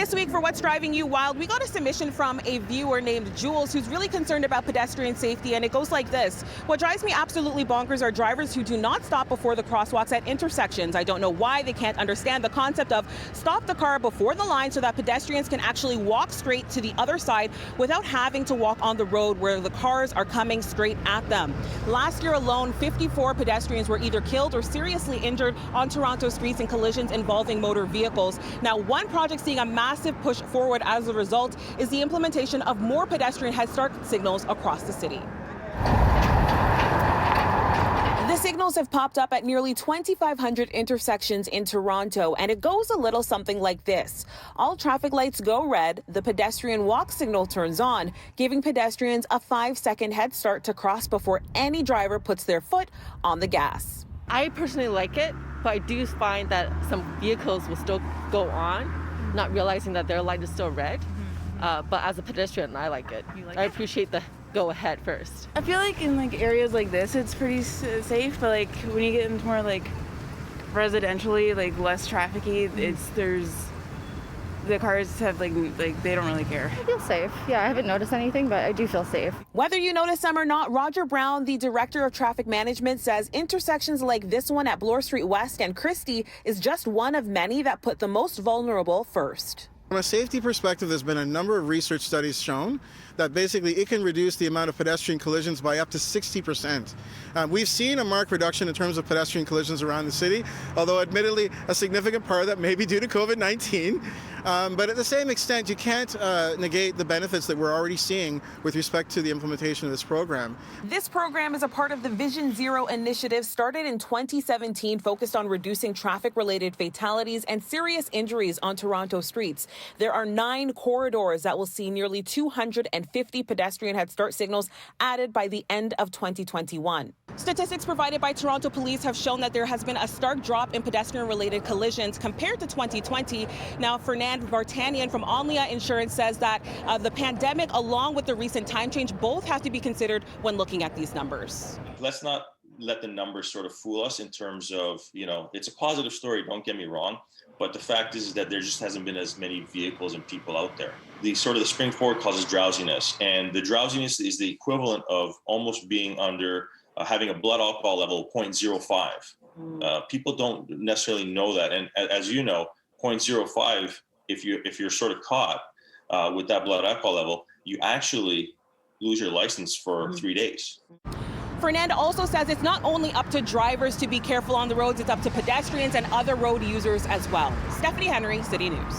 This week for What's Driving You Wild, we got a submission from a viewer named Jules who's really concerned about pedestrian safety, and it goes like this. What drives me absolutely bonkers are drivers who do not stop before the crosswalks at intersections. I don't know why they can't understand the concept of stop the car before the line so that pedestrians can actually walk straight to the other side without having to walk on the road where the cars are coming straight at them. Last year alone, 54 pedestrians were either killed or seriously injured on Toronto streets in collisions involving motor vehicles. Now, one project seeing a massive push forward as a result is the implementation of more pedestrian head start signals across the city. The signals have popped up at nearly 2,500 intersections in Toronto, and it goes a little something like this. All traffic lights go red, the pedestrian walk signal turns on, giving pedestrians a 5-second head start to cross before any driver puts their foot on the gas. I personally like it, but I do find that some vehicles will still go on, not realizing that their light is still red. But as a pedestrian, I like it. I appreciate the go ahead first. I feel like in areas like this, it's pretty safe, but when you get into more residentially, less trafficy, the cars have they don't really care. I feel safe. Yeah, I haven't noticed anything, but I do feel safe. Whether you notice them or not, Roger Brown, the director of traffic management, says intersections like this one at Bloor Street West and Christie is just one of many that put the most vulnerable first. From a safety perspective, there's been a number of research studies shown that basically it can reduce the amount of pedestrian collisions by up to 60%. We've seen a marked reduction in terms of pedestrian collisions around the city, although admittedly a significant part of that may be due to COVID-19. But at the same extent, you can't negate the benefits that we're already seeing with respect to the implementation of this program. This program is a part of the Vision Zero initiative started in 2017, focused on reducing traffic-related fatalities and serious injuries on Toronto streets. There are 9 corridors that will see nearly 250 pedestrian head start signals added by the end of 2021. Statistics provided by Toronto Police have shown that there has been a stark drop in pedestrian-related collisions compared to 2020. Now, Fernand Vartanian from Omnia Insurance says that the pandemic, along with the recent time change, both have to be considered when looking at these numbers. Let's not let the numbers sort of fool us in terms of, it's a positive story, don't get me wrong. But the fact is that there just hasn't been as many vehicles and people out there. The spring forward causes drowsiness, and the drowsiness is the equivalent of almost being under having a blood alcohol level of 0.05. People don't necessarily know that, and as you know, 0.05. If you're sort of caught with that blood alcohol level, you actually lose your license for 3 days. Fernand also says it's not only up to drivers to be careful on the roads, it's up to pedestrians and other road users as well. Stephanie Henry, City News.